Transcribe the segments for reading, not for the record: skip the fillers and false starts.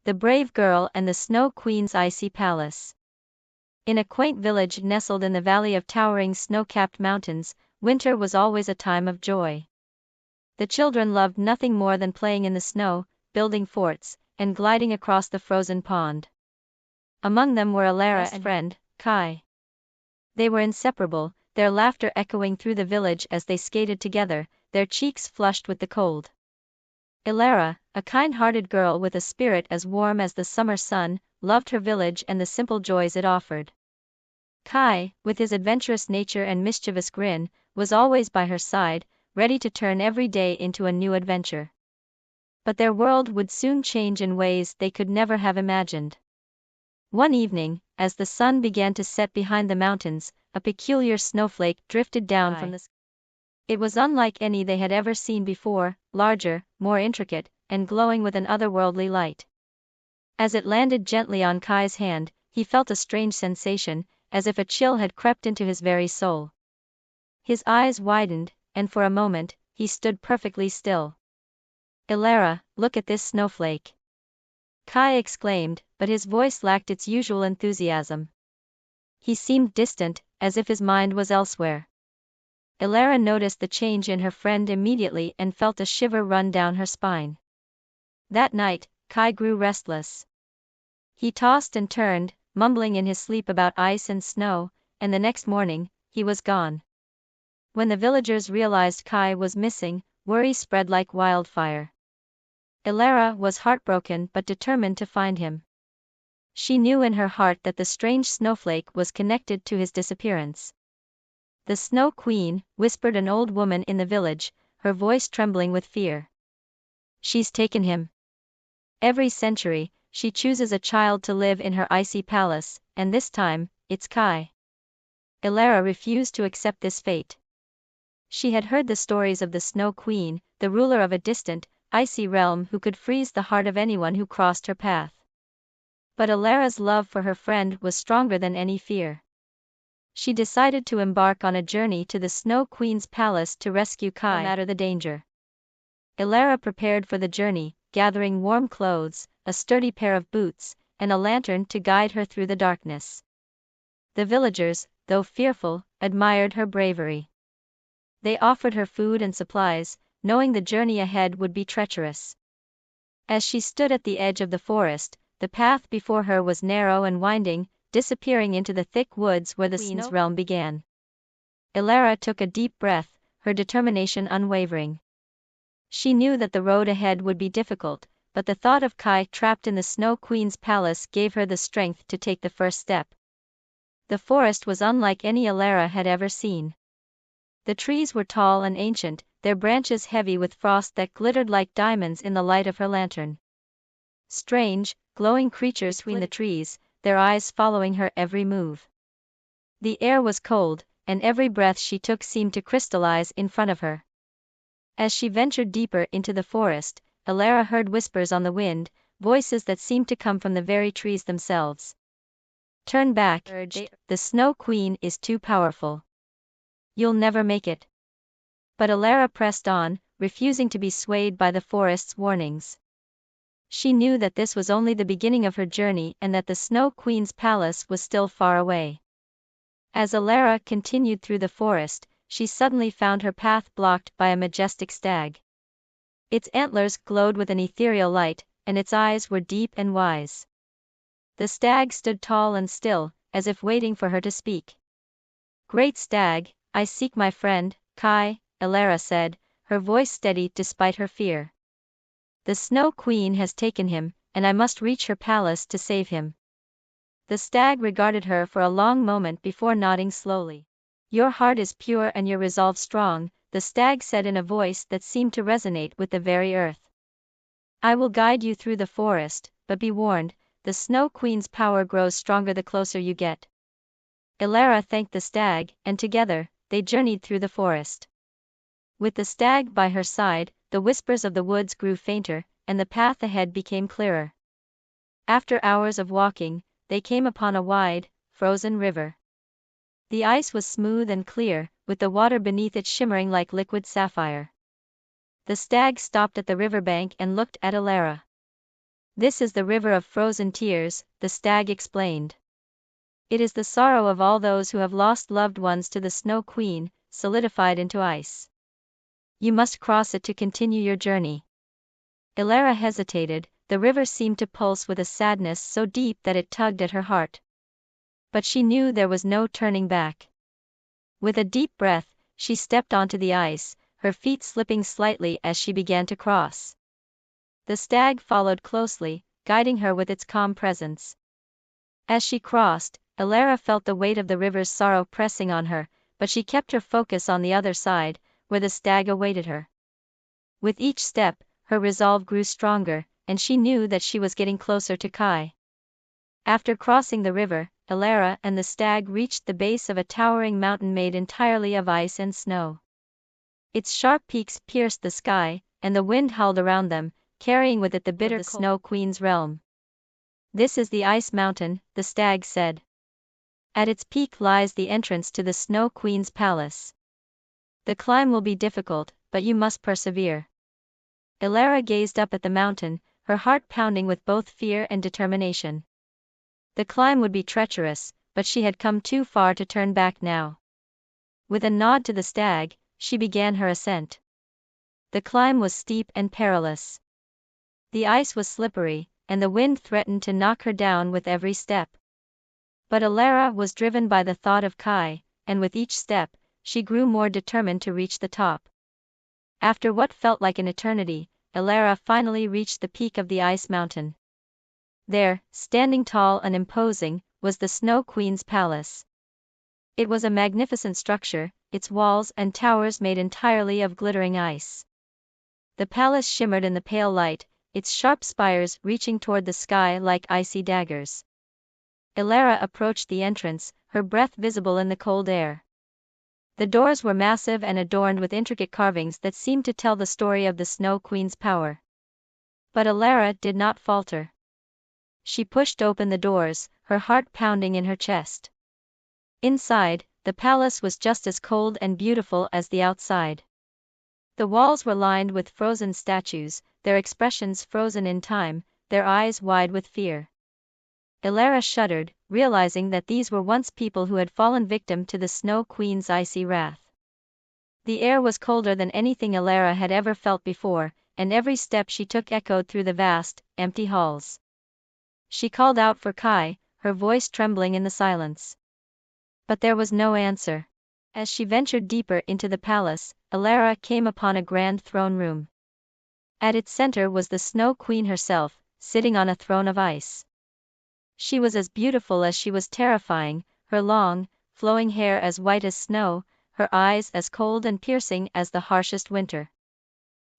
The Brave Girl and the Snow Queen's Icy Palace. In a quaint village nestled in the valley of towering snow-capped mountains, winter was always a time of joy. The children loved nothing more than playing in the snow, building forts, and gliding across the frozen pond. Among them were Elara and friend, Kai. They were inseparable, their laughter echoing through the village as they skated together, their cheeks flushed with the cold. Elara, a kind-hearted girl with a spirit as warm as the summer sun, loved her village and the simple joys it offered. Kai, with his adventurous nature and mischievous grin, was always by her side, ready to turn every day into a new adventure. But their world would soon change in ways they could never have imagined. One evening, as the sun began to set behind the mountains, a peculiar snowflake drifted down from the sky. It was unlike any they had ever seen before, larger, more intricate, and glowing with an otherworldly light. As it landed gently on Kai's hand, he felt a strange sensation, as if a chill had crept into his very soul. His eyes widened, and for a moment, he stood perfectly still. "Elara, look at this snowflake!" Kai exclaimed, but his voice lacked its usual enthusiasm. He seemed distant, as if his mind was elsewhere. Elara noticed the change in her friend immediately and felt a shiver run down her spine. That night, Kai grew restless. He tossed and turned, mumbling in his sleep about ice and snow, and the next morning, he was gone. When the villagers realized Kai was missing, worry spread like wildfire. Elara was heartbroken but determined to find him. She knew in her heart that the strange snowflake was connected to his disappearance. "The Snow Queen," whispered an old woman in the village, her voice trembling with fear. "She's taken him. Every century, she chooses a child to live in her icy palace, and this time, it's Kai." Elara refused to accept this fate. She had heard the stories of the Snow Queen, the ruler of a distant, icy realm who could freeze the heart of anyone who crossed her path. But Elara's love for her friend was stronger than any fear. She decided to embark on a journey to the Snow Queen's palace to rescue Kai, no matter the danger. Elara prepared for the journey, gathering warm clothes, a sturdy pair of boots, and a lantern to guide her through the darkness. The villagers, though fearful, admired her bravery. They offered her food and supplies, knowing the journey ahead would be treacherous. As she stood at the edge of the forest, the path before her was narrow and winding, disappearing into the thick woods where the Queen's realm began. Elara took a deep breath, her determination unwavering. She knew that the road ahead would be difficult, but the thought of Kai trapped in the Snow Queen's palace gave her the strength to take the first step. The forest was unlike any Elara had ever seen. The trees were tall and ancient, their branches heavy with frost that glittered like diamonds in the light of her lantern. Strange, glowing creatures between the trees, their eyes following her every move. The air was cold, and every breath she took seemed to crystallize in front of her. As she ventured deeper into the forest, Elara heard whispers on the wind, voices that seemed to come from the very trees themselves. "Turn back," urged, "the Snow Queen is too powerful. You'll never make it." But Elara pressed on, refusing to be swayed by the forest's warnings. She knew that this was only the beginning of her journey and that the Snow Queen's palace was still far away. As Elara continued through the forest, she suddenly found her path blocked by a majestic stag. Its antlers glowed with an ethereal light, and its eyes were deep and wise. The stag stood tall and still, as if waiting for her to speak. "Great stag, I seek my friend, Kai," Elara said, her voice steady despite her fear. "The Snow Queen has taken him, and I must reach her palace to save him." The stag regarded her for a long moment before nodding slowly. "Your heart is pure and your resolve strong," the stag said in a voice that seemed to resonate with the very earth. "I will guide you through the forest, but be warned, the Snow Queen's power grows stronger the closer you get." Elara thanked the stag, and together, they journeyed through the forest. With the stag by her side, the whispers of the woods grew fainter, and the path ahead became clearer. After hours of walking, they came upon a wide, frozen river. The ice was smooth and clear, with the water beneath it shimmering like liquid sapphire. The stag stopped at the riverbank and looked at Elara. This is the river of frozen tears, the stag explained. It is the sorrow of all those who have lost loved ones to the Snow Queen, solidified into ice. You must cross it to continue your journey. Elara hesitated, the river seemed to pulse with a sadness so deep that it tugged at her heart. But she knew there was no turning back. With a deep breath, she stepped onto the ice, her feet slipping slightly as she began to cross. The stag followed closely, guiding her with its calm presence. As she crossed, Elara felt the weight of the river's sorrow pressing on her, but she kept her focus on the other side, where the stag awaited her. With each step, her resolve grew stronger, and she knew that she was getting closer to Kai. After crossing the river, Elara and the stag reached the base of a towering mountain made entirely of ice and snow. Its sharp peaks pierced the sky, and the wind howled around them, carrying with it the bitter cold of the Snow Queen's realm. This is the Ice Mountain, the stag said. At its peak lies the entrance to the Snow Queen's palace. The climb will be difficult, but you must persevere. Elara gazed up at the mountain, her heart pounding with both fear and determination. The climb would be treacherous, but she had come too far to turn back now. With a nod to the stag, she began her ascent. The climb was steep and perilous. The ice was slippery, and the wind threatened to knock her down with every step. But Elara was driven by the thought of Kai, and with each step, she grew more determined to reach the top. After what felt like an eternity, Elara finally reached the peak of the ice mountain. There, standing tall and imposing, was the Snow Queen's palace. It was a magnificent structure, its walls and towers made entirely of glittering ice. The palace shimmered in the pale light, its sharp spires reaching toward the sky like icy daggers. Elara approached the entrance, her breath visible in the cold air. The doors were massive and adorned with intricate carvings that seemed to tell the story of the Snow Queen's power. But Elara did not falter. She pushed open the doors, her heart pounding in her chest. Inside, the palace was just as cold and beautiful as the outside. The walls were lined with frozen statues, their expressions frozen in time, their eyes wide with fear. Elara shuddered, realizing that these were once people who had fallen victim to the Snow Queen's icy wrath. The air was colder than anything Elara had ever felt before, and every step she took echoed through the vast, empty halls. She called out for Kai, her voice trembling in the silence. But there was no answer. As she ventured deeper into the palace, Elara came upon a grand throne room. At its center was the Snow Queen herself, sitting on a throne of ice. She was as beautiful as she was terrifying, her long, flowing hair as white as snow, her eyes as cold and piercing as the harshest winter.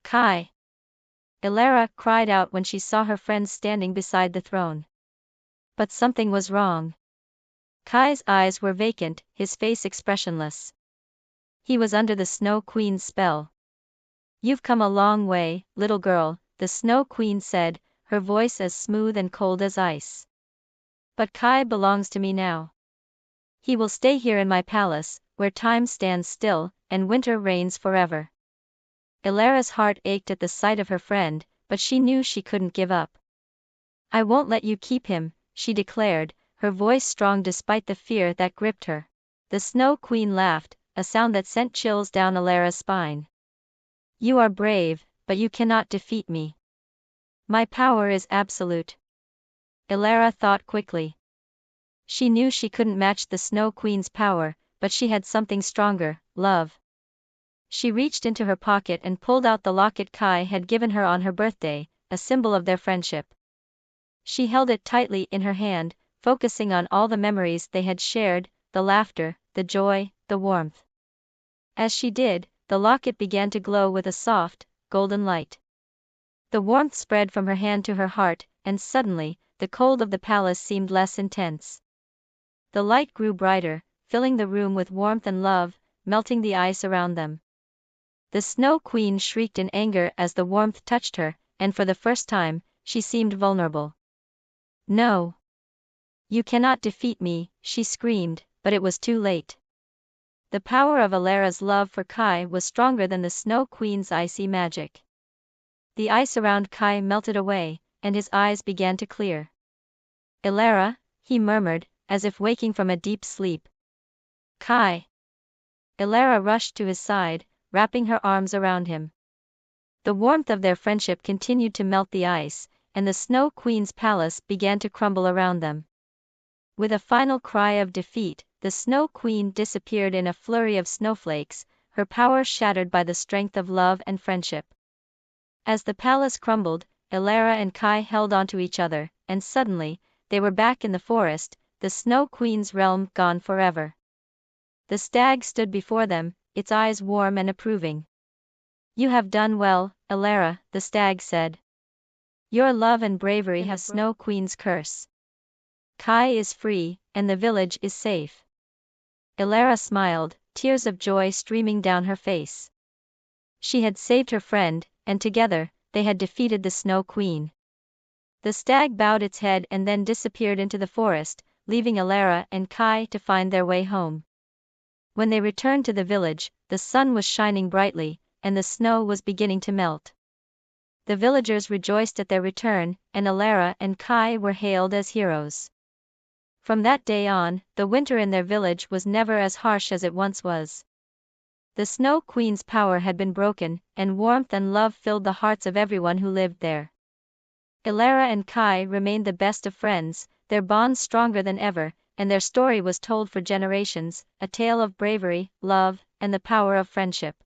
Kai! Elara cried out when she saw her friend standing beside the throne. But something was wrong. Kai's eyes were vacant, his face expressionless. He was under the Snow Queen's spell. You've come a long way, little girl, the Snow Queen said, her voice as smooth and cold as ice. But Kai belongs to me now. He will stay here in my palace, where time stands still, and winter reigns forever. Elara's heart ached at the sight of her friend, but she knew she couldn't give up. I won't let you keep him, she declared, her voice strong despite the fear that gripped her. The Snow Queen laughed, a sound that sent chills down Elara's spine. You are brave, but you cannot defeat me. My power is absolute. Elara thought quickly. She knew she couldn't match the Snow Queen's power, but she had something stronger, love. She reached into her pocket and pulled out the locket Kai had given her on her birthday, a symbol of their friendship. She held it tightly in her hand, focusing on all the memories they had shared, the laughter, the joy, the warmth. As she did, the locket began to glow with a soft, golden light. The warmth spread from her hand to her heart, and suddenly, the cold of the palace seemed less intense. The light grew brighter, filling the room with warmth and love, melting the ice around them. The Snow Queen shrieked in anger as the warmth touched her, and for the first time, she seemed vulnerable. No! You cannot defeat me, she screamed, but it was too late. The power of Elara's love for Kai was stronger than the Snow Queen's icy magic. The ice around Kai melted away, and his eyes began to clear. Elara, he murmured, as if waking from a deep sleep. Kai. Elara rushed to his side, wrapping her arms around him. The warmth of their friendship continued to melt the ice, and the Snow Queen's palace began to crumble around them. With a final cry of defeat, the Snow Queen disappeared in a flurry of snowflakes, her power shattered by the strength of love and friendship. As the palace crumbled, Elara and Kai held onto each other, and suddenly, they were back in the forest, the Snow Queen's realm gone forever. The stag stood before them, its eyes warm and approving. You have done well, Elara, the stag said. Your love and bravery have Snow Queen's curse. Kai is free, and the village is safe. Elara smiled, tears of joy streaming down her face. She had saved her friend, and together, they had defeated the Snow Queen. The stag bowed its head and then disappeared into the forest, leaving Elara and Kai to find their way home. When they returned to the village, the sun was shining brightly, and the snow was beginning to melt. The villagers rejoiced at their return, and Elara and Kai were hailed as heroes. From that day on, the winter in their village was never as harsh as it once was. The Snow Queen's power had been broken, and warmth and love filled the hearts of everyone who lived there. Elara and Kai remained the best of friends, their bonds stronger than ever, and their story was told for generations, a tale of bravery, love, and the power of friendship.